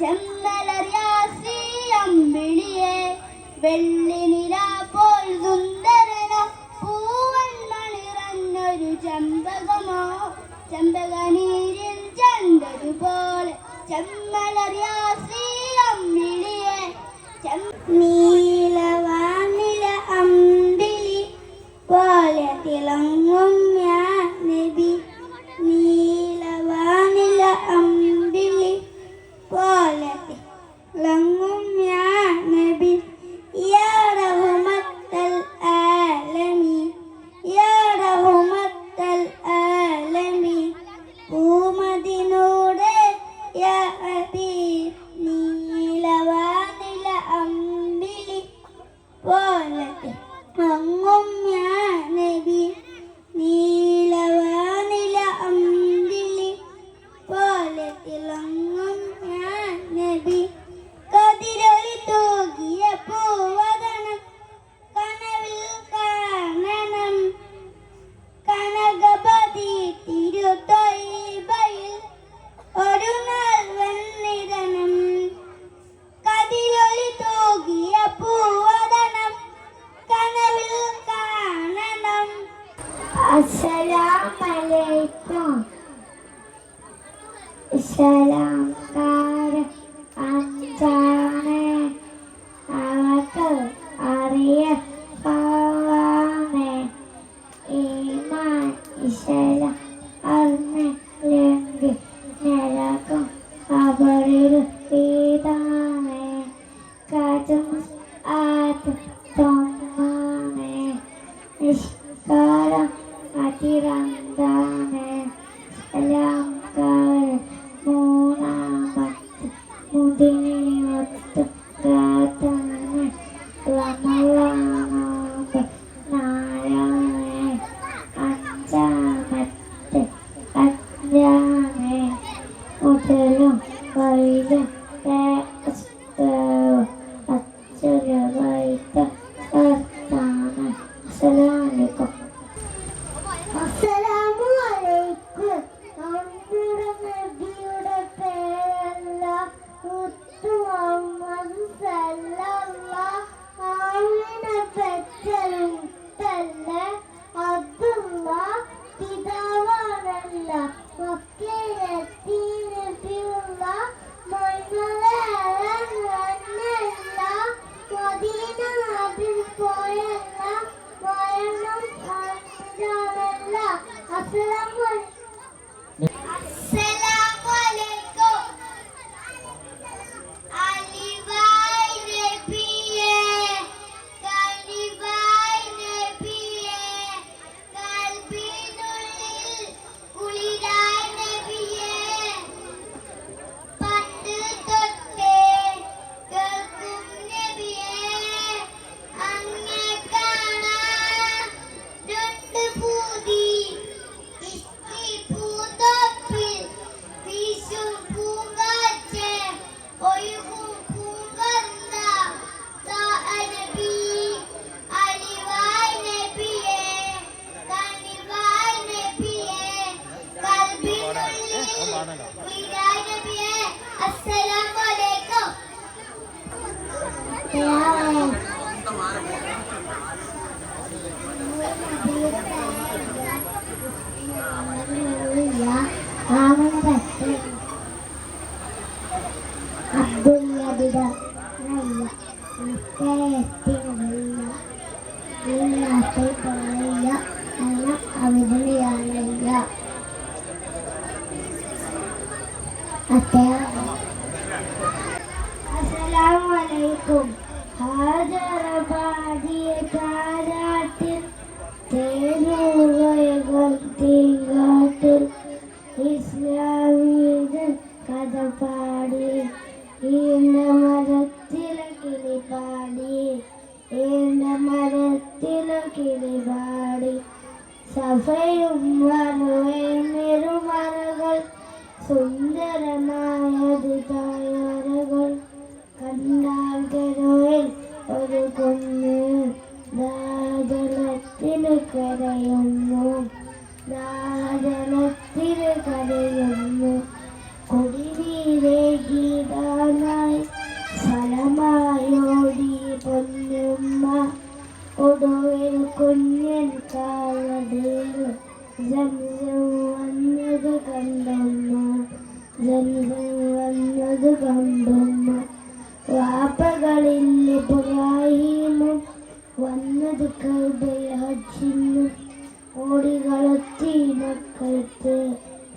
ചെമ്മലറിയാസി അമ്പിളിയെ വെള്ളിനില പോൽ സുന്ദരനോ പൂവൻ മണിറഞ്ഞൊരു ചെമ്പകമോ ചെമ്പകനീരിൽ ചന്തതുപോലെ ചെമ്മലറിയാസി അമ്പിളിയെ നീലവാനില അമ്പിളി പോലെ തിളങ്ങും ഞാൻ നബി നീലവാനില അമ്പിളി പോലെ തിളങ്ങും ഞാൻ നബി യാ റഹ്മത്തൽ ആലമീൻ യാ റഹ്മത്തൽ ആലമീൻ പൂമദിനൂടെ യാ ഹബീബ് നീലവാനില അമ്പിളി പോലെ തിളങ്ങും ഞാൻ നബി നീലവാനില അമ്പിളി പോലെ തിളങ്ങും ഞാൻ നബി കതിരൊളി തൂകിയ പൂവദനം കനവിൽ കാണണം കനകപതി തിരുതൊയ്ബയിൽ ഒരു നാൾ വന്നിടണം കതിരൊളി തൂകിയ പൂവദനം കനവിൽ കാണണം. അസ്സലാമലൈക്കും. ഇസ്ലാംകാരൻ അഞ്ചാണ് അവർക്ക് അറിയപ്പാവാണ് ഈമാൻ ഇസ്ലാം അറിഞ്ഞില്ലെങ്കിൽ നരകം അവരിൽ ഇതാണ് കജം ആദ്യം തൊമ്മാണ് നിഷ്കാരം അതിരന്താണ് സലാംകാരൻ മൂന്നാമത്തെ മുതിനിയൊത്ത് പ്രാർത്ഥന റമളാനാണ് നാലാണ് അഞ്ചാമത്തെ അഞ്ചാണ് മുതലും വൈലും അച്ഛന് വൈത്ത ചേർത്താണ്. അസ്സലാമലൈക്കും. അസ്സലാമലൈക്കും. നമ്മുടെ നബിയുടെ പേരല്ല മുത്തു മുഹമ്മദ് സല്ലല്ലാഹു ആമിനെ പെറ്റല്ല അബ്ദുള്ള പിതാവാണല്ല മക്കയിലെത്തി നബിയുള്ള മൊയ്മലല്ല മദീന അതിൽ പോയല്ല മരണം അഞ്ചാണല്ല. അസ്സലാമലൈക്കും. അലിവായ് നബിയേ കലിവായ് നബിയേ കൽബിനുള്ളിൽ കുളിരായ് നബിയേ പണ്ട് തൊട്ടേ കേൾക്കും നബിയേ അങ്ങേ കാണാൻ രണ്ട് പൂതി ഇസ്തി പൂന്തോപ്പിൽ വീശും പൂങ്കാറ്റ് ഒഴുകും പൂങ്കന്ന നബി അലിവായ് നബിയേ കനിവായ് നബിയേ കൽബിനുള്ളിൽ കുളിരായ് നബിയേ. അസ്സലാമലൈക്കും. അസ്സലാമലൈക്കും. ഹാജറ പാടിയ കാരാട്ടിൽ തേനൂറുകൾ തീങ്കാട്ടിൽ ഇസ്ലാമീത് കഥ പാടി ഈണ്ട മരത്തിലെ കിളി പാടി ഈണ്ട മരത്തിലെ കിളി പാടി സഫയും മറുവയും ഇരുമറകൾ സുന്ദരമായത് തായാറകൾ കണ്ടാൽ കരോയിൽ ഒരു കുന്ന് ദാജലത്തിൽ കരയുന്നു ദാജലത്തിൽ കരയുന്നു കുടിനീരേ ഗീതാ വന്നത് കണ്ടുമ്മ. വാപ്പകളിൽ ഇബ്രാഹീമും വന്നത് കഅബയെ ഹജ്ജിനും. ഓടികളത്തി മക്കൾക്ക്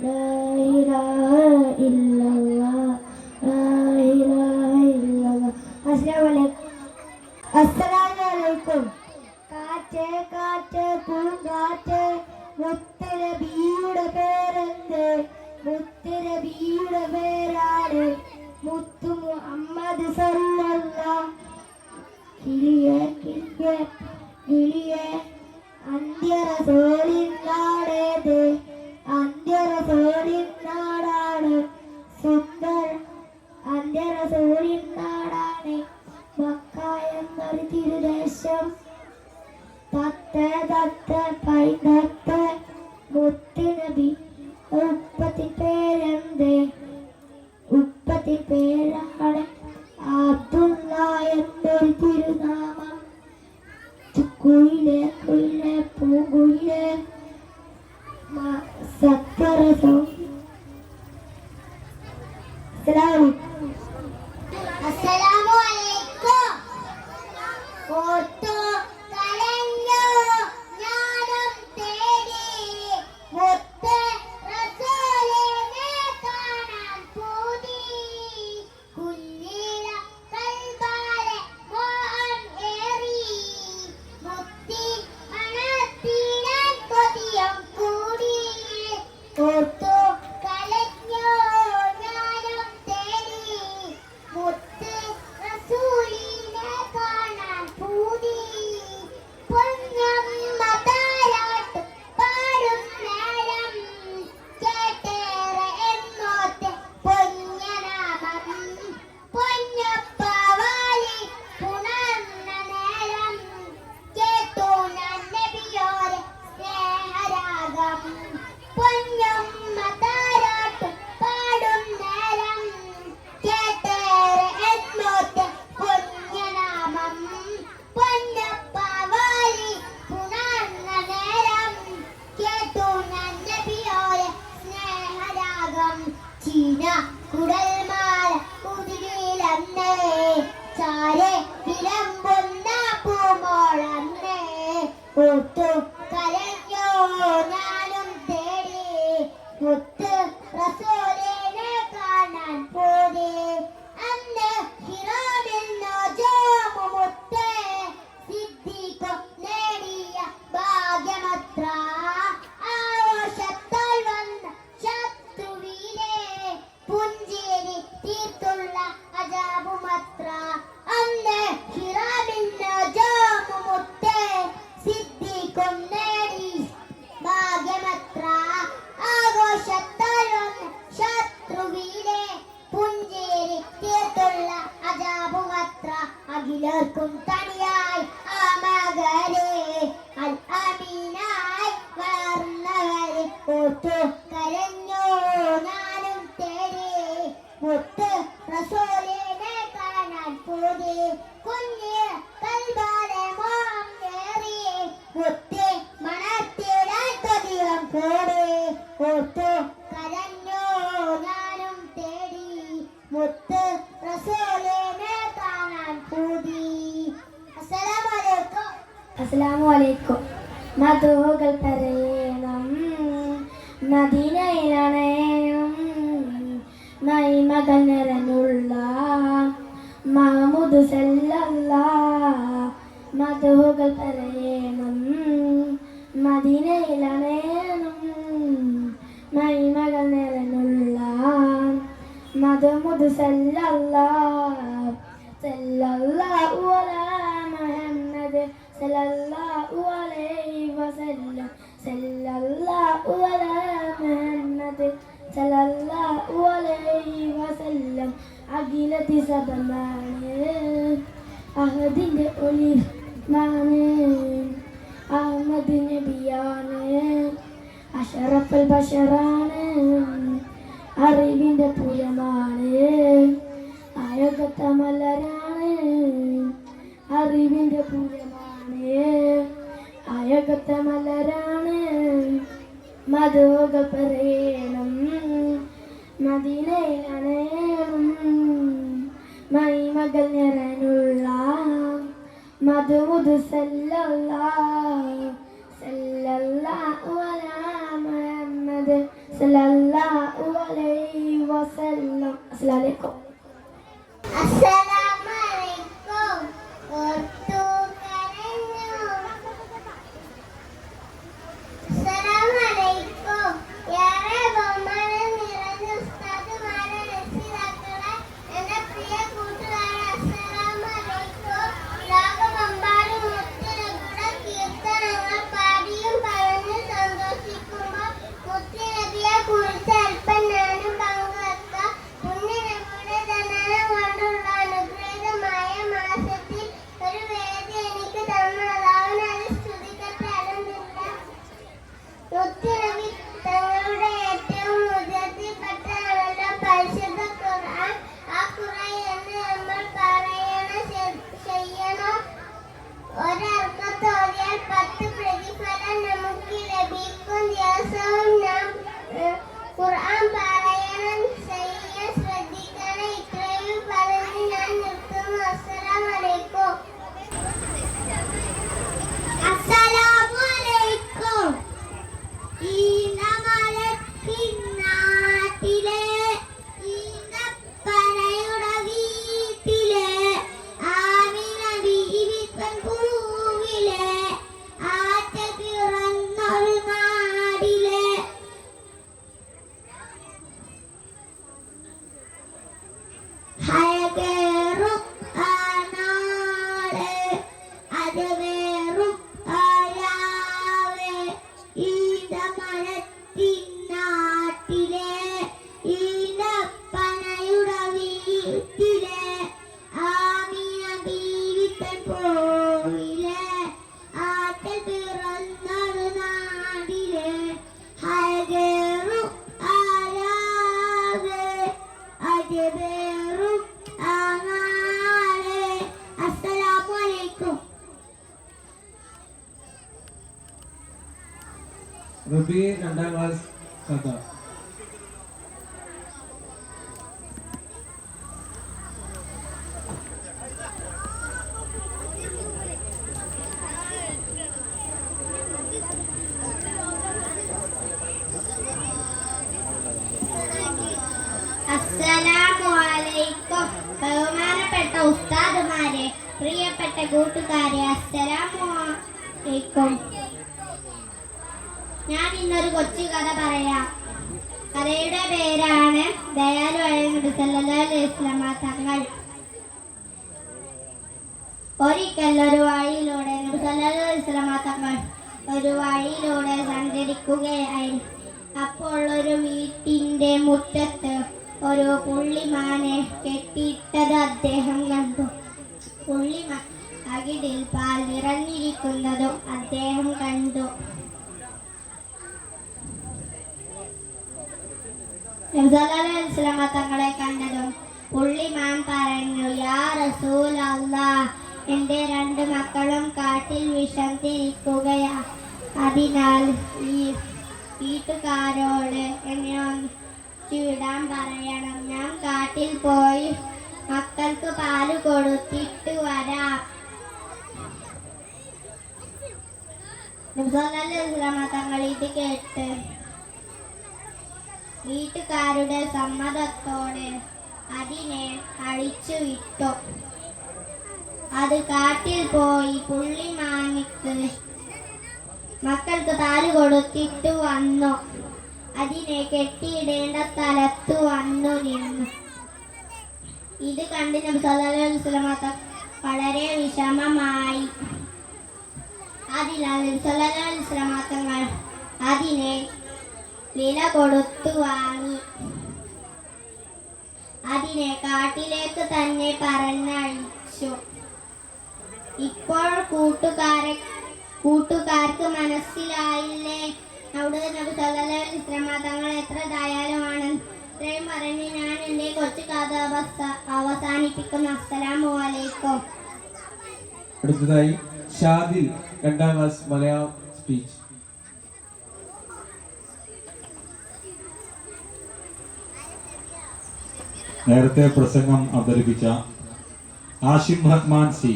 ലാ ഇലാഹ ഇല്ലല്ലാഹ്, ലാ ഇലാഹ ഇല്ലല്ലാഹ്. അസ്സലാമു അലൈക്കും. കാറ്റ് കാറ്റ് പൂങ്കാറ്റ്, മുത്തുനബിയുടെ പേരെന്ത്? മുത്തുനബിയുടെ പേരാണ് മുത്തു മുഹമ്മദ് സല്ലല്ലാഹ്. കിളിയെ കിളിയെ കിളിയെ അന്ത്യറസൂലിൻ നാടേത്? അന്ത്യറസൂലിൻ നാടാണ് സുന്ദർ, അന്ത്യറസൂലിൻ നാടാണ് മക്ക എന്നൊരു തിരുദേശം. തത്ത തത്ത പൈതത്ത മുത്തുനബി ഉപ്പത്തിൻ പേരെന്ത്? ഉപ്പത്തിൻ പേരാണ് അബ്ദുള്ള എന്നൊരു തിരുനാമം. കുയിലെ കുയിലെ പൂങ്കുയിലെ സത്യറസൂൽ. അസ്സലാമു അലൈക്കും. ഓട്ടോ കലഞ്ഞു ഞാനും തേടി മുത്ത് റസൂലിനെ കാണാൻ പൂതി. കുഞ്ഞില കൽബാലെ മോഹം ഏറി മുത്തി മണത്തിടാൻ കൊതിയും കൂടി. ഓട്ടോ കലഞ്ഞു ഞാനും തേടി മുത്ത് റസൂലിനെ കാണാൻ പൂതി. പൊന്നമ്മ താരാട്ട് പാടും നേരം കേട്ടേറെ എന്നോത്തെ പൊന്നനാമം. പൊന്നപ്പ വാലി പുണർന്ന നേരം കേട്ടു ഞാൻ നബിയോരെ സ്നേഹരാഗം. പൊന്നമ്മ താരാട്ട് പാടും നേരം കേട്ടേറെ എന്നോത്തെ പൊന്നനാമം. പൊന്നപ്പ വാലി പുണർന്ന നേരം കേട്ടു ഞാൻ നബിയോരെ സ്നേഹരാഗം. ചീന കുടൽമാല കുതിരിലന്നേ ചാരെ വിളമ്പുന്ന പൂമോളന്നേ. ഒത്തു കരഞ്ഞോ ഞാനും തേടി മുത്ത് റസൂലിനെ കാണാൻ പോയി. അന്ന് ഹിറാമിൽ നോജോമുമുത്തേ സിദ്ദീഖ് നേടിയ ഭാഗ്യമത്ര. ആഘോഷത്താൽ വന്ന ശത്രുവിനെ പുഞ്ചിരി തീർത്തുള്ള അജാബുമത്ര. അന്ന് ഹിറാമിൽ നോജോമുമുത്തേ സിദ്ദീഖ് നേടി ഭാഗ്യമത്ര. ആഘോഷത്താൽ വന്ന ശത്രുവിനെ പുഞ്ചിരി തീർത്തുള്ള അജാബുമത്ര. അഖിലർക്കും തണിയായി ആ മകരെ അൽ അമീനായി വളർന്നവരെ ഓർത്തു കരഞ്ഞു ഞാനും തേടി മുത്ത് റസൂലിനെ കാണാൻ പോയി. കുഞ്ഞ് കൽബാലെ മോഹം ഏറി മുത്തി മണത്തിടാൻ കൊതിയും കൂടി. ഓർത്തു കരഞ്ഞു ഞാനും തേടി മുത്ത് റസൂലിനെ കാണാൻ പൂതി. അസ്സലാമു അലൈക്കും. അസ്സലാമു അലൈക്കും. മധുകൾ പറയണം മദീനയിലണയും മൈമകൾ നിറഞ്ഞുള്ള മഹ്മൂദ് സല്ലല്ലാഹ്. മധുകൾ പറയണം മദീനയിലണയും മൈമകൾ നിറഞ്ഞുള്ള മഹ്മൂദ് സല്ലല്ലാഹ്. സല്ലല്ലാഹു അലാ മുഹമ്മദ് സല്ലല്ലാഹു അലൈഹി വസല്ലം. സല്ലല്ലാഹു അലാ മുഹമ്മദ് സല്ലല്ലാഹു അലൈഹി വസല്ലം. അഖിലത്തി സബമാണ് അഹദിന്റെ ഒലിമാണ് അഹമ്മദ് നബിയാണ് അഷറഫൽ ബഷറാണ് അറിവിന്റെ പുരമാണ് ആയോഗത്തെ മലരാണ് അറിവിന്റെ പുരമാണ് ആയോഗത്തെ മലരാണ് മധുകൾ പറയണം മദീനയിലാണ് ദുരൂദ് സല്ലല്ലാഹു സല്ലല്ലാഹു അലാ മുഹമ്മദ് സല്ലല്ലാഹു അലൈഹി വസല്ലം. അസ്സലാമു അലൈക്കും. റബി 2ാം ക്ലാസ് കഥ. അസ്സലാമുഅലൈക്കും. ബഹുമാനപ്പെട്ട ഉസ്താദുമാരെ, പ്രിയപ്പെട്ട കൂട്ടുകാരെ, അസ്സലാമുഅലൈക്കും. ഞാൻ ഇന്നൊരു കൊച്ചു കഥ പറയാം. കഥയുടെ പേരാണ് ദയാലുവായ നബി സല്ലല്ലാഹു അലൈഹി വസല്ലം തങ്ങൾ. ഒരിക്കൽ ഒരു വഴിയിലൂടെ നബി സല്ലല്ലാഹു അലൈഹി വസല്ലം തങ്ങൾ ഒരു വഴിയിലൂടെ സഞ്ചരിക്കുകയായി. അപ്പോൾ ഒരു വീട്ടിന്റെ മുറ്റത്ത് ഒരു പുള്ളിമാനെ കെട്ടിയിട്ടത് അദ്ദേഹം കണ്ടു. പുള്ളിമാൻ അകിടിൽ പാൽ നിറഞ്ഞിരിക്കുന്നതും അദ്ദേഹം കണ്ടു. തങ്ങളെ കണ്ടതും പുള്ളിമാൻ പറഞ്ഞു, യാ റസൂലല്ലാഹ്, എന്റെ 2 മക്കളും കാട്ടിൽ വിശന്നിരിക്കുകയാ. അതിനാൽ ഈ വീട്ടുകാരോട് എന്നെ വിടാൻ പറയണം. ഞാൻ കാട്ടിൽ പോയി മക്കൾക്ക് പാല് കൊടുത്തിട്ട് വരാം. തങ്ങൾ ഇത് കേട്ട് വീട്ടുകാരുടെ സമ്മതത്തോടെ അതിനെ അഴിച്ചു വിട്ടു. അത് കാട്ടിൽ പോയി പുള്ളിമാനിക്ക് മക്കൾക്ക് പാല് കൊടുത്തിട്ട് വന്നു. അതിനെ കെട്ടിയിടേണ്ട സ്ഥലത്ത് വന്നു നിന്നു. ഇത് കണ്ട് നബി സല്ലല്ലാഹു അലൈഹി വസല്ലം വളരെ വിഷമമായി. അതിനാൽ നബി സല്ലല്ലാഹു അലൈഹി വസല്ലം തങ്ങൾ അതിനെ വില കൊടുത്തു വാങ്ങി. അതിനെ കാട്ടിലേക്ക് തന്നെ പറഞ്ഞയച്ചു. ഇപ്പോൾ കൂട്ടുകാർക്ക് മനസ്സിലായില്ലേ അവിടെ നബി സല്ലല്ലാഹു അലൈഹി വസല്ലം തങ്ങൾ എത്ര ദയാലുവാണ്. ഇത്രയും പറഞ്ഞ് ഞാൻ എൻ്റെ കൊച്ചു കഥ അവസാനിപ്പിക്കുന്നു. അസ്സലാമു അലൈക്കും. അടുത്തതായി ഷാദിൽ 2ാം ക്ലാസ് മലയാളം സ്പീച്ച്. നേരത്തെ പ്രസംഗം അവതരിപ്പിച്ച ആഷിം റഹ്മാൻ സി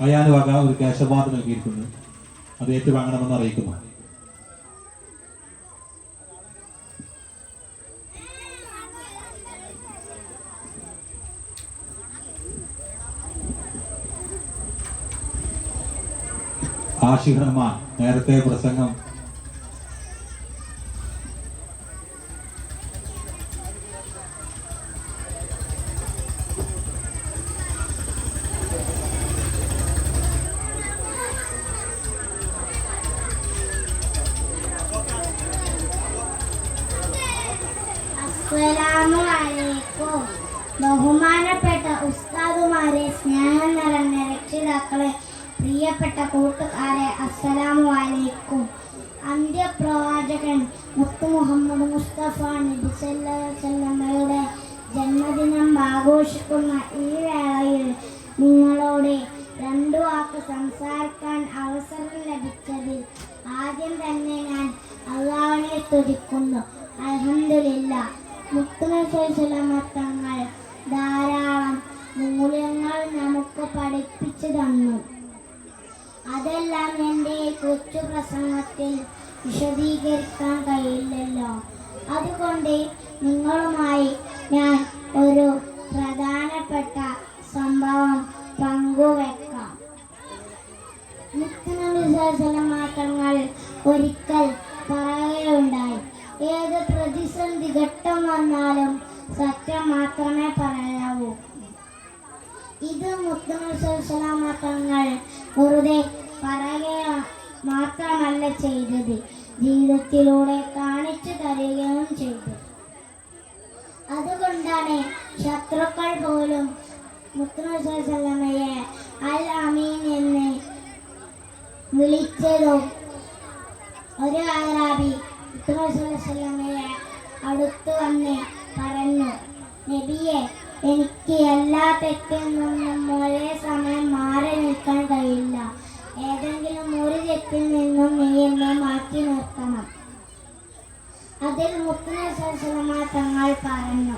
അയാന് വക ഒരു ക്യാഷ് അവാർഡ് നൽകിയിട്ടുണ്ട്. അത് ഏറ്റുവാങ്ങണമെന്ന് അറിയിക്കുന്നു. ആഷിഖ് റഹ്മാൻ നേരത്തെ പ്രസംഗം അസ്സലാമുഅലൈക്കും. ബഹുമാനപ്പെട്ട ഉസ്താദുമാരെ, സ്നേഹം നിറഞ്ഞ രക്ഷിതാക്കളെ, പ്രിയപ്പെട്ട കൂട്ടുകാരെ, അസ്സലാമുഅലൈക്കും. അന്ത്യപ്രവാചകൻ മുത്തു മുഹമ്മദ് മുസ്തഫ നബി സല്ലല്ലാഹു അലൈഹി വസല്ലമയുടെ ജന്മദിനം ആഘോഷിക്കുന്ന ഈ വേളയിൽ നിങ്ങളോട് രണ്ടു വാക്ക് സംസാരിക്കാൻ അവസരം ലഭിച്ചതിൽ ആദ്യം തന്നെ ഞാൻ അല്ലാഹുവിനെ സ്തുതിക്കുന്നു. അൽഹംദുലില്ലാഹ്. തങ്ങൾ ധാരാളം മൂല്യങ്ങൾ നമുക്ക് പഠിപ്പിച്ചു തന്നു. അതെല്ലാം എൻ്റെ കൊച്ചു പ്രസംഗത്തിൽ വിശദീകരിക്കാൻ കഴിയില്ലല്ലോ. അതുകൊണ്ട് നിങ്ങളുമായി ഞാൻ ഒരു പ്രധാനപ്പെട്ട സംഭവം പങ്കുവെക്കാം. തങ്ങൾ ഒരിക്കൽ പറയുകയുണ്ടായി, ഏത് പ്രതിസന്ധി ഘട്ടം വന്നാലും സത്യം മാത്രമേ പറയാവൂ. ഇത് തങ്ങൾ വെറുതെ പറയുക മാത്രമല്ല ചെയ്തത്, ജീവിതത്തിലൂടെ കാണിച്ചു തരികയും ചെയ്തു. അതുകൊണ്ടാണ് ശത്രുക്കൾ പോലും മുത്തനബിയെ അൽ അമീൻ എന്ന് വിളിച്ചതും. ഒരു അറാബി മുത്തനബിയെ അടുത്തു വന്ന് പറഞ്ഞു, നബിയെ, എനിക്ക് എല്ലാ തെറ്റിൽ നിന്നും ഒരേ സമയം മാറി നിൽക്കാൻ കഴിയില്ല. ഏതെങ്കിലും ഒരു തെറ്റിൽ നിന്നും നീ എന്നെ മാറ്റി നിർത്തണം. അതിൽ മുത്തനബി തങ്ങൾ പറഞ്ഞു,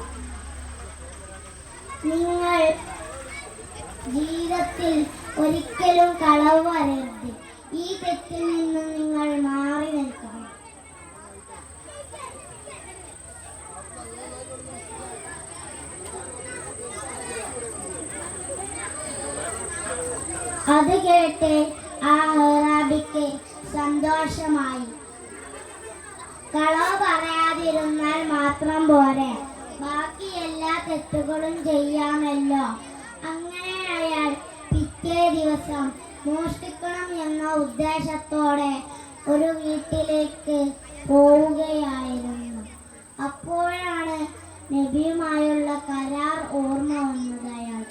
നിങ്ങൾ ജീവിതത്തിൽ ഒരിക്കലും കളവ് വരരുത്. ഈ തെറ്റിൽ നിന്നും നിങ്ങൾ മാറി നിൽക്കണം. അത് കേട്ട് ആ അറാബിക്ക് സന്തോഷമായി. കളവ് പറയാതിരുന്നാൽ മാത്രം പോരെ, ബാക്കി എല്ലാ തെറ്റുകളും ചെയ്യാമല്ലോ. അങ്ങനെ അയാൾ പിറ്റേ ദിവസം മോഷ്ടിക്കണം എന്ന ഉദ്ദേശത്തോടെ ഒരു വീട്ടിലേക്ക് പോവുകയായിരുന്നു. അപ്പോഴാണ് നബിയുമായുള്ള കരാർ ഓർമ്മ വന്നത് അയാൾ.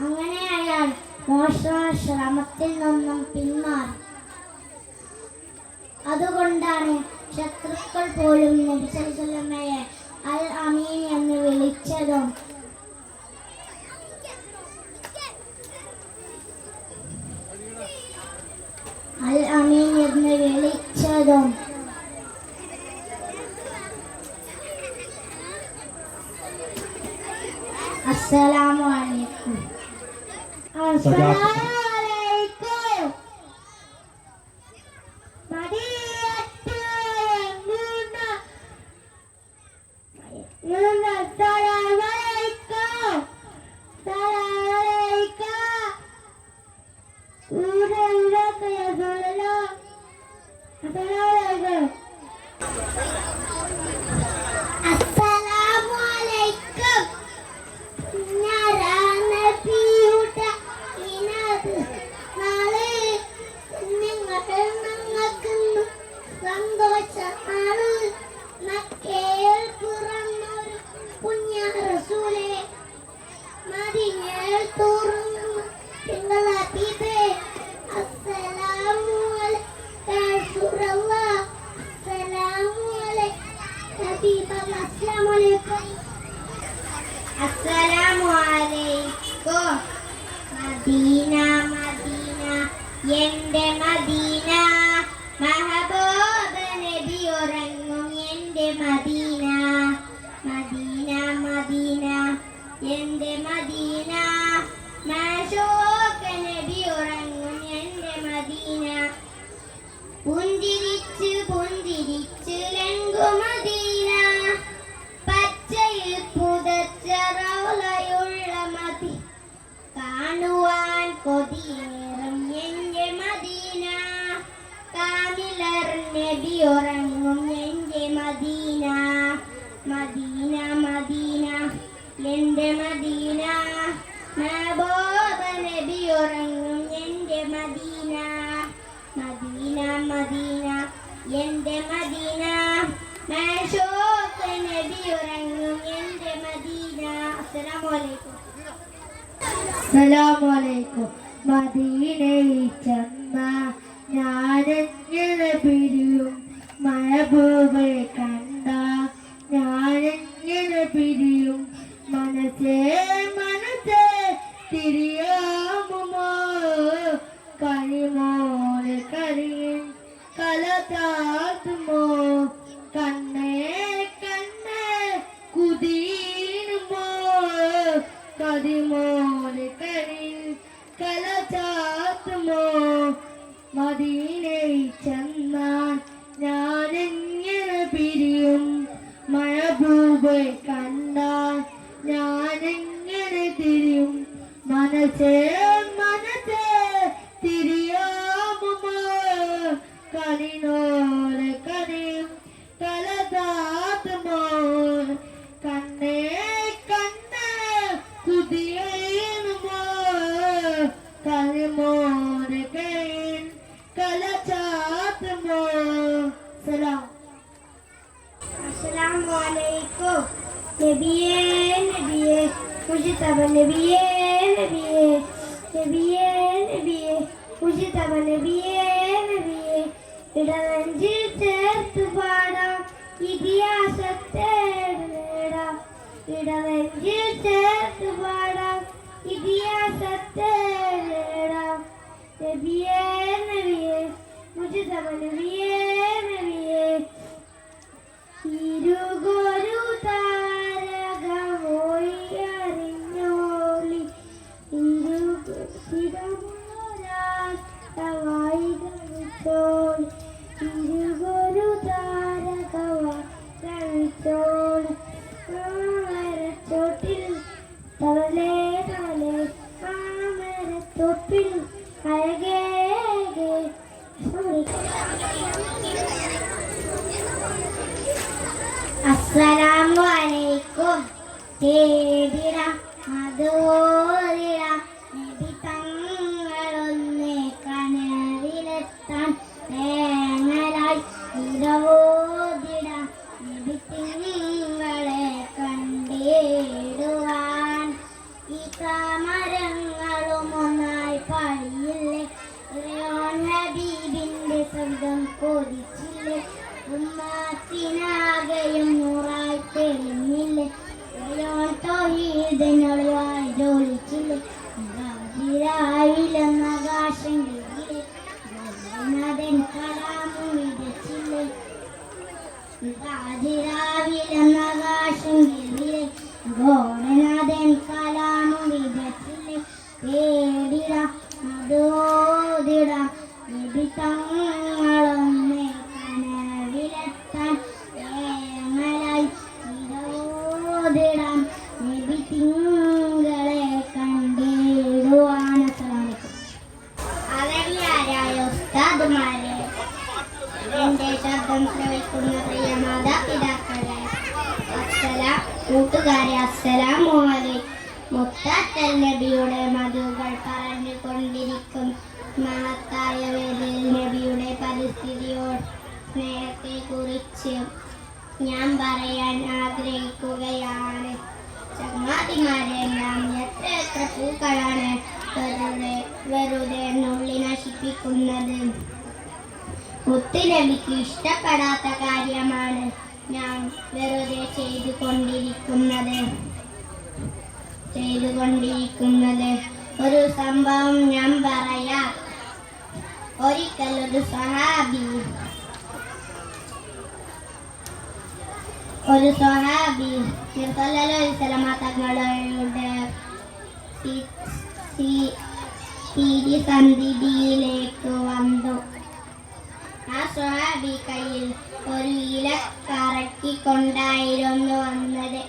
അങ്ങനെ അയാൾ മോഷണ ശ്രമത്തിൽ നിന്നും പിന്മാറി. അതുകൊണ്ടാണ് ശത്രുക്കൾ പോലും നബി സല്ലല്ലാഹു അലൈഹി വസല്ലമയെ അൽ അമീൻ എന്ന് വിളിച്ചതും. അൽ അമീൻ എന്ന് വിളിച്ചതും. അസ്സലാമു അലൈക്കും. അസ്സലാമുഅലൈക്കും. മദീന മദീന എൻ്റെ മദീന, മഹബൂബ നബി ഉറങ്ങും എൻ്റെ മദീന. മദീന മദീന എൻ്റെ മദീന, മശൂഖ് കാണുവാൻ കൊതിയേറും എൻ്റെ മദീന കാമിലർ നബി ഉറങ്ങും എൻ്റെ മദീന മദീന മദീന എൻ്റെ മദീന മെഹബൂബ നബി ഉറങ്ങും എൻ്റെ മദീന മദീന മദീന എൻ്റെ മദീന മഅ്ശൂഖ് നബി ഉറങ്ങും എൻ്റെ മദീന. അസ്സലാമു അലൈക്കും. അസ്സലാമലൈക്കും. മദീനയിൽ ചെന്ന ഞാനെങ്ങനെ പിരിയും മഹബൂബെ കണ്ട ഞാനെങ്ങനെ പിരിയും മനസ്സേ മനസ്സേ തിരിയാമുമോ കരിമോളെ കരിയും കലതാത്തുമോ കണ്ണേ കണ്ണേ കുതീനുമോ കതിമോളെ കരിയും കലതാത്തുമോ മദീനയിൽ ചെന്നാൽ ഞാനെങ്ങനെ പിരിയും മഹബൂബെ കണ്ടാൽ ഞാനെങ്ങനെ തിരിയും മനസ്സേ മനസ്സേ തിരിയാമുമോ കരിനോലെ കരിയും കലതാത്തുമോ കണ്ണേ കണ്ണേ കുതിയുമോ കരിമോനെ കൈൻ കലചാത്തുമോ. സലാം. അസ്സലാമു അലൈക്കും. നബിയേ നബിയേ മുജ്തബ നബിയേ നബിയേ നബിയേ നബിയേ മുജ്തബ നബിയേ നബിയേ ഇടനെഞ്ചിൽ ചേർത്ത് പാടാം ഇതിഹാസത്തെ നേടാം ഇടനെഞ്ചിൽ ചേർത്ത് പാടാം ഇതിഹാസത്തെ നേടാം നബിയേ നബിയേ മുജ്തബ നബിയേ നബിയേ ഇരുകൊരു താരകമോയി അറിഞ്ഞോളി ഇരുകൊരായി ഗമിച്ചോളി ഇരുകൊരു താരകവായി മരച്ചോട്ടിൽ തവലേ തവലേ ആ മരത്തൊപ്പിൽ അഴകേ അസ്സലാമു അലൈക്കും. തേടിട മധുരിട നബി തങ്ങളൊന്ന് കനവിലെത്താൻ തേങ്ങലായി ഇരവോതിട നബി തിങ്ങളെ കണ്ടിടുവാൻ ഈ താമരങ്ങളും ഒന്നായി പാടിയില്ലേ ഹബീബിന്റെ ശബ്ദം കൊതിച്ചില്ലേ ഉമ്മത്തിനാകെയും നൂറായി തെളിഞ്ഞില്ലേ തൊഴിലിനൊളിവായി ജോലിച്ചില്ലേ രാവിലെന്നാകാശം കീഴിലെ ഗോനാഥൻ കലാമും വിതച്ചില്ലേ രാവിലെന്നാകാശം കീഴിലെ ഗോനാഥൻ കലാമും വിതച്ചില്ലേ തേടിട മധോദിട നബി തങ്ങളൊന്നേ കനവിലെത്താൻ തേങ്ങലായി ഇരോദിടാൻ നബി തിങ്കളെ കണ്ടിടുവാൻ. അവരിയാരായ ഉസ്താദുമാരെ, എൻ്റെ ശബ്ദം ശ്രവിക്കുന്ന പ്രിയ മാതാപിതാക്കളെ, കൂട്ടുകാരെ അസ്സലാമു അലൈക്കും. മുത്തൽ നബിയുടെ മധുകൾ പറഞ്ഞുകൊണ്ടിരിക്കും മഹത്തായ വേദിയിൽ നബിയുടെ പരിസ്ഥിതിയോട് സ്നേഹത്തെ കുറിച്ച് ഞാൻ പറയാൻ ആഗ്രഹിക്കുകയാണ്. ചങ്ങാതിമാരെ, നാം എത്ര പൂക്കളാണ് വെറുതെ നുള്ളി നശിപ്പിക്കുന്നത്. മുത്തുനബിക്ക് ഇഷ്ടപ്പെടാത്ത കാര്യമാണ് ഞാൻ വെറുതെ ചെയ്തുകൊണ്ടിരിക്കുന്നത്. ഒരു സംഭവം ഞാൻ പറയാം. ഒരിക്കൽ ഒരു സ്വഹാബി തങ്ങളുടെ സന്ധിയിലേക്ക് വന്നു. ആ സ്വഹാബി കയ്യിൽ ഒരു ഇല കറക്കിക്കൊണ്ടായിരുന്നു വന്നത്.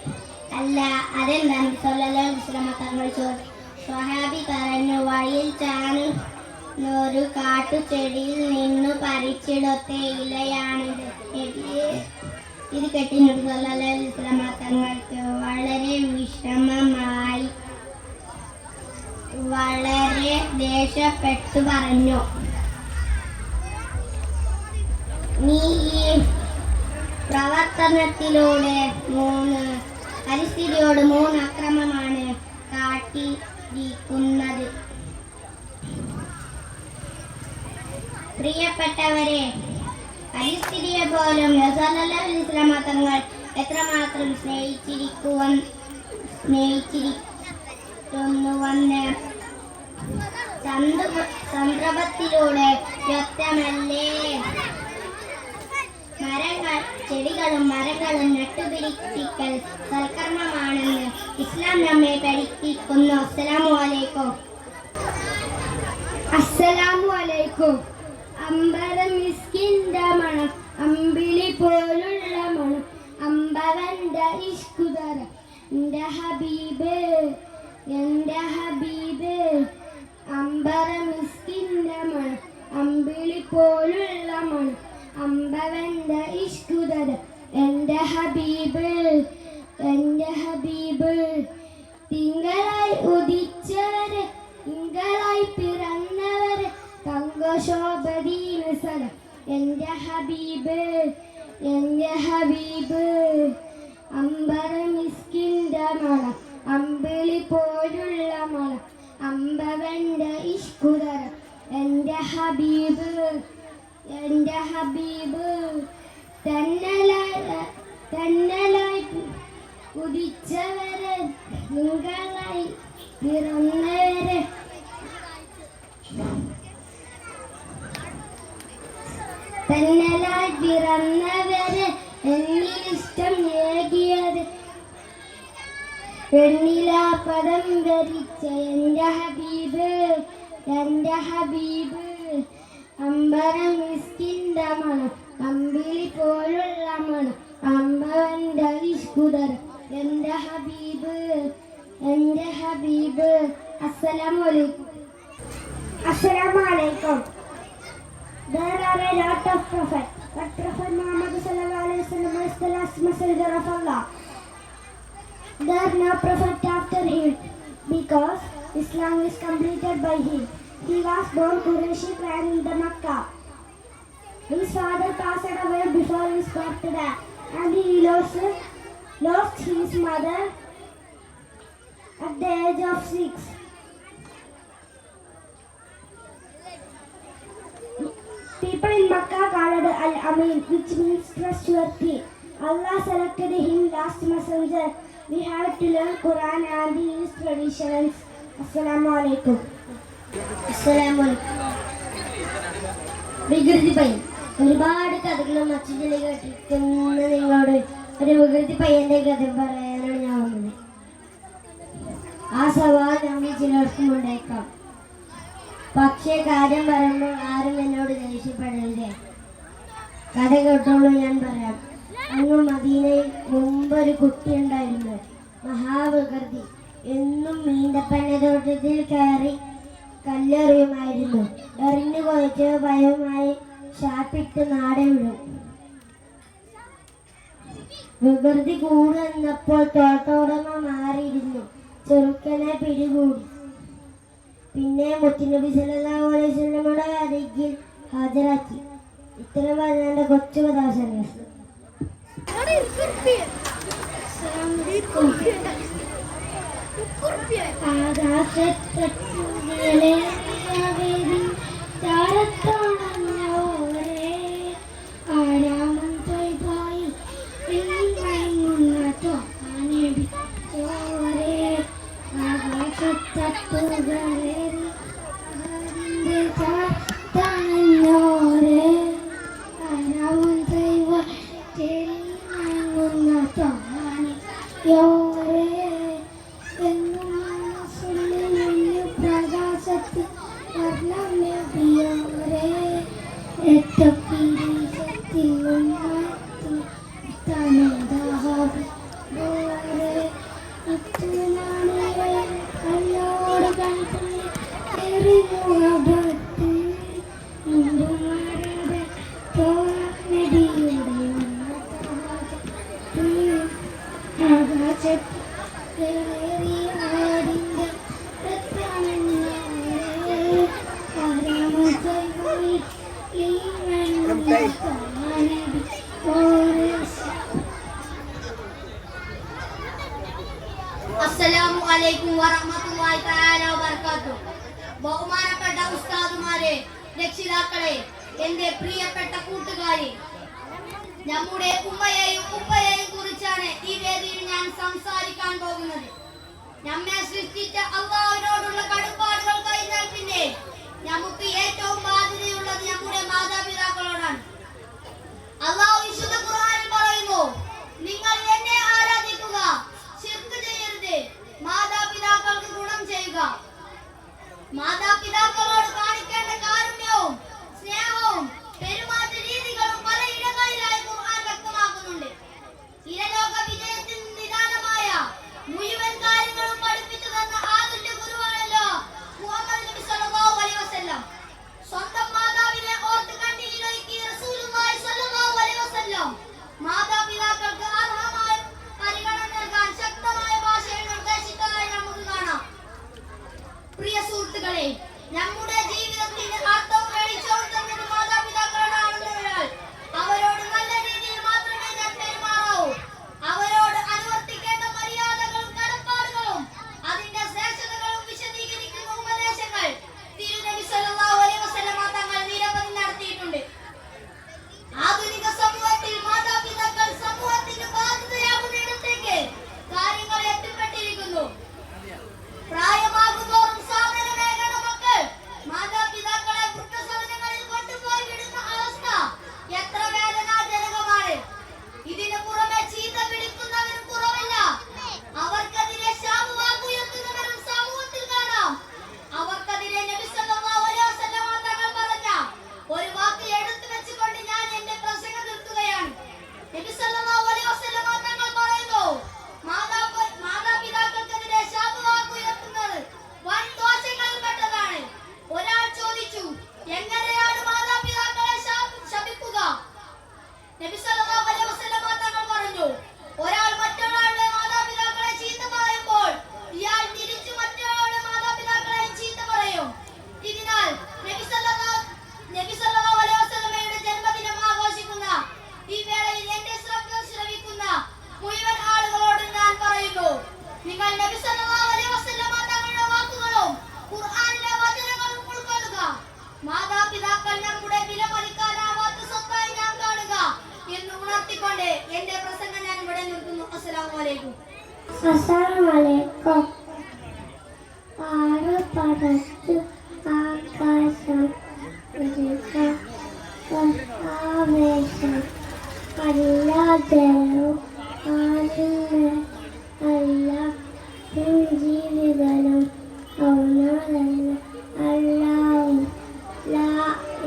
അല്ല, അതെന്താണ്? സല്ലല്ലാഹു അലൈഹി വസല്ലം തങ്ങൾ ചോദിച്ചു. സ്വഹാബി പറഞ്ഞു, വഴിയിൽ ചാഞ്ഞൊരു കാട്ടുചെടിയിൽ നിന്നു പറിച്ചെടുത്ത ഇലയാണിത്. ഇത് കെട്ടി നബി സല്ലല്ലാഹു അലൈഹി വസല്ലം തങ്ങൾക്ക് വളരെ വിഷമമായി, വളരെ ദേഷ്യപ്പെട്ടു പറഞ്ഞു, നീ ഈ പ്രവർത്തനത്തിലൂടെ പരിസ്ഥിതിയോട് 3 അക്രമമാണ് കാട്ടിയിരിക്കുന്നത്. പ്രിയപ്പെട്ടവരെ, പരിസ്ഥിതിയെ പോലും സല്ലല്ലാഹു അലൈഹി വസല്ലം തങ്ങൾ എത്രമാത്രം സ്നേഹിച്ചിരിക്കുന്നുവെന്ന് സന്ദർഭത്തിലൂടെ വ്യക്തമല്ലേ. ചെടികളും മരങ്ങളും നട്ടുപിടിപ്പിക്കൽ സൽക്കർമ്മമാണെന്ന് ഇസ്ലാം നമ്മെ പഠിപ്പിക്കുന്നു. അസ്സലാമു അലൈക്കും. അമ്പരം മിസ്കിന്റെ മണം, അമ്പിളി പോലുള്ള മണം, അമ്പവന്റെ ഇഷ്കുതര, എന്റെ ഹബീബ്, എന്റെ ഹബീബ്. അമ്പരം മിസ്കിന്റെ മണം, അമ്പിളി പോലുള്ള മണം, അമ്പവന്റെ ഇഷ്കുതര, എന്റെ ഹബീബ്, എന്റെ ഹബീബ്. തിങ്കളായി ഉദിച്ചവരെ, തിങ്കളായി പിറന്നവരെ, തങ്കശോഭദീന സലം, എന്റെ ഹബീബ്, എന്റെ ഹബീബ്. അമ്പര മിസ്കിന്റെ മണം, അമ്പിളി പോലുള്ള മണം, അമ്പവന്റെ ഇഷ്കുതര, എന്റെ ഹബീബ്, എന്റെ ഹബീബ്. തന്നലായി ഉദിച്ചവരെ, തിങ്കളായി പിറന്നവരെ, തന്നലായി പിറന്നവരെ എന്നിഷ്ടം ഏകിയത്, വെണ്ണിലാപദം ധരിച്ച എന്റെ ഹബീബ്, എന്റെ ഹബീബ്. അമ്പരം മിസ്കിന്റെ മണം, അമ്പിളി പോലുള്ള മണം, അമ്പവന്റെ ഇഷ്കുതര, എന്റെ ഹബീബ്, എന്റെ ഹബീബ്. അസ്സലാമു അലൈക്കും. Assalamu alaikum. There are a lot of prophets, but Prophet Muhammad sallallahu alaihi wasallam is the last messenger of Allah. There are no prophet after him, because Islam is completed by him. He was born Qurayshi clan in the Makkah. His father passed away before his birthday, and he lost his mother at the age of 6. People in Makkah called Al-Amin, which means trustworthy. Allah selected him last messenger. We have to learn Quran and his traditions. Assalamu alaikum. Assalamu alaikum. വികൃതി പയ്യൻ. ഒരുപാട് കഥകളും മറ്റുചില കേട്ടിരിക്കുന്ന നിങ്ങളോട് ഒരു വികൃതി പയ്യന്റെ കഥ പറയാനാണ് ഞാൻ വന്നത്. ആ സ്വഭാവം നമ്മൾ ചിലർക്കും ഉണ്ടായേക്കാം. പക്ഷേ കാര്യം പറയുമ്പോൾ ആരും എന്നോട് ദേഷ്യപ്പെടരുതേ. കഥ കേട്ടോളൂ, ഞാൻ പറയാം. അങ്ങ് മദീനയിൽ മുമ്പൊരു കുട്ടി ഉണ്ടായിരുന്നു, മഹാവികൃതി. എന്നും മീന്തപ്പനത്തോട്ടത്തിൽ കയറി കല്ലെറിയുമായിരുന്നു. എറിഞ്ഞു കുറച്ച് ഭയമായി ഷാപ്പിട്ട് നാടെ വിടും. വികൃതി കൂടുന്നപ്പോൾ തോട്ടോടമ മാറിയിരുന്നു, ചെറുക്കനെ പിടികൂടി. പിന്നെ മുത്തുനബി സല്ലല്ലാഹു അലൈഹി വസല്ലമയുടെ അരികിൽ ഹാജരാക്കി. ഇത്തരം പറഞ്ഞ എൻ്റെ കൊച്ചു കഥാശന്യാസം. ആകാശത്തട്ടുകളെ ചാരത്തോണഞ്ഞോരേ ആരാമം തൊയ്തായി ചോരേ ആകാശത്തട്ടുകളെ ചാരത്തോണഞ്ഞോരേ ആരാമം തൊയ്തായി യോരേ എന്നും മനസ്സിൽ പ്രകാശത്തിൽ വർണ്ണമേറിയോരേ രക്തപീഠത്തിൽ കണ്ണോട് അലൈക്കും വറഹ്മത്തുള്ളാഹി തആല വബറകാതുഹു. ബഹുമാനപ്പെട്ട ഉസ്താദുമാരെ, രക്ഷിതാക്കളെ, എന്റെ പ്രിയപ്പെട്ട കൂട്ടുകാരെ, നമ്മുടെ ഉമ്മയെയും ഉപ്പയെയും കുറിച്ചാണ് ഈ വേദിയിൽ ഞാൻ സംസാരിക്കാൻ പോകുന്നത്. നമ്മെ സൃഷ്ടിച്ച അല്ലാഹുവിനോടുള്ള കടപ്പാടുകൾ കഴിഞ്ഞാൽ പിന്നെ നമുക്ക് ഏറ്റവും ബാധ്യതയുള്ളത് നമ്മുടെ മാതാപിതാക്കളോടാണ്. അല്ലാഹു വിശുദ്ധ ഖുർആനിൽ പറയുന്നു, നിങ്ങൾ എന്നെ ആരാധിക്കുക, ശിർക്ക് ചെയ്യരുത്, മാതാപിതാക്കൾക്ക് ഗുണം ചെയ്യുക. മാതാപിതാക്കളോട് കാണിക്കേണ്ട കാരുണ്യവും സ്നേഹവും പെരുമാറ്റ രീതികളും പലയിടങ്ങളിലായി ഖുർആൻ വ്യക്തമാക്കുന്നുണ്ട്. ഇരലോക വിജയത്തിന് നിദാനമായ മുഴുവൻ കാര്യങ്ങളും പഠിപ്പിച്ചു തന്ന ആദ്യ ഗുരുവാണല്ലോ മുഹമ്മദ് നബി സല്ലല്ലാഹു അലൈഹി വസല്ലം. സ്വന്തം മാതാവിനെ ഓർത്ത് കണ്ണീരൊഴുക്കിയ റസൂലുള്ളാഹി സ്വല്ലല്ലാഹു അലൈഹി വസല്ലം മാതാപിതാക്കൾക്ക് അർഹമായ പരിഗണന നൽകാൻ ശക്തമായ ഭാഷയിൽ നിർദ്ദേശിച്ചതായി നമുക്ക് കാണാം. പ്രിയ സുഹൃത്തുക്കളെ, നമ്മുടെ ജീവിതത്തിന് അർത്ഥവും വെളിച്ചവും തന്നത് മാതാപിതാക്കളോടാണെന്നതിനാൽ അവരോട് നല്ല രീതിയിൽ മാത്രമേ ഞാൻ പെരുമാറാവൂ. അവരോട് അനുവർത്തിക്കേണ്ട മര്യാദകളും കടപ്പാടുകളും അതിന്റെ ശ്രേഷ്ഠതകളും വിശദീകരിക്കുന്ന ഉപദേശങ്ങൾ തിരുനബി സല്ലല്ലാഹു അലൈഹി വസല്ലം തങ്ങൾ നിരവധി നടത്തിയിട്ടുണ്ട്. ആധുനിക സമൂഹത്തിൽ മാതാപിതാക്കൾ സമൂഹത്തിന് ബാധ്യതയാകുന്നിടത്തേക്ക് കാര്യങ്ങൾ എത്തിപ്പെട്ടിരിക്കുന്നു. പ്രായമാകുന്നോറും സാധനമേകണ മക്കൾ മാതാപിതാക്കളെ വൃദ്ധസദനങ്ങളിൽ കൊണ്ടുപോയി വിടുന്ന അവസ്ഥ എത്ര വേദനാജനകമാണ്. ഇതിനു പുറമെ ചീത്ത വിളിക്കുന്നവരും കുറവല്ല. അവർക്കെതിരെ ശാപവാക്കുയർത്തുന്നവരും സമൂഹത്തിൽ കാണാം. അവർക്കെതിരെ നബി സല്ലല്ലാഹു അലൈഹി വസല്ലം തങ്ങൾ പറഞ്ഞ ഒരു വാക്ക് എടുത്തു വെച്ചുകൊണ്ട് ഞാൻ എന്റെ പ്രസംഗം നിർത്തുകയാണ്. നബി സല്ലല്ലാഹു അലൈഹി വസല്ലം തങ്ങൾ പറയുന്നു, മാതാപിതാക്കൾക്കെതിരെ ശാപവാക്കുയർത്തുന്നത് വൻ ദോഷങ്ങളിൽ പെട്ടതാണ്. ഒരാൾ ചോദിച്ചു, എങ്ങനെയാണ് മാതാപിതാക്കളെ ശപിക്കുക? നബി സല്ലല്ലാഹു അലൈഹി വസല്ലം തങ്ങൾ പറഞ്ഞു, ഒരാൾ മറ്റൊരാളുടെ മാതാപിതാക്കളെ ചീത്ത പറയുമ്പോൾ ഇയാൾ തിരിച്ചു മറ്റൊരാളുടെ മാതാപിതാക്കളെ ചീത്ത പറയും. ഇതിനാൽ നബി സല്ലല്ലാഹു അലൈഹി വസല്ലമയുടെ ജന്മദിനം ആഘോഷിക്കുന്ന ഈ വേളയിൽ എന്റെ ശ്രവിക്കുന്ന മുഴുവൻ ആളുകളോട് ഞാൻ പറയുന്നു, നിങ്ങൾ നബി സല്ലല്ലാഹു അലൈഹി വസല്ലം തങ്ങളുടെ വാക്കുകളും ഖുർആനിലെ വചനങ്ങളും ഉൾക്കൊള്ളുക. മാതാപിതാക്കൾ നമ്മുടെ വിലമതിക്കാനാവാത്ത സ്വത്തായി നാം കാണുക എന്ന് ഉണർത്തിക്കൊണ്ട് എന്റെ പ്രസംഗം ഞാൻ ഇവിടെ നിർത്തുന്നു. അസ്സലാമു അലൈക്കും. അസ്സലാമലൈക്കും. ആറ് പടച്ചു ആകാശം ആവേശം എല്ലാ ജലവും എല്ലാ ജീവിതനും ഔനാദല്ല അല്ലാഹു ലാ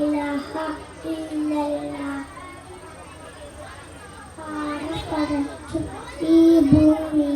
ഇലാഹ ഇല്ലല്ലാഹ്. ആറ് പടച്ചു ഈ ഭൂമി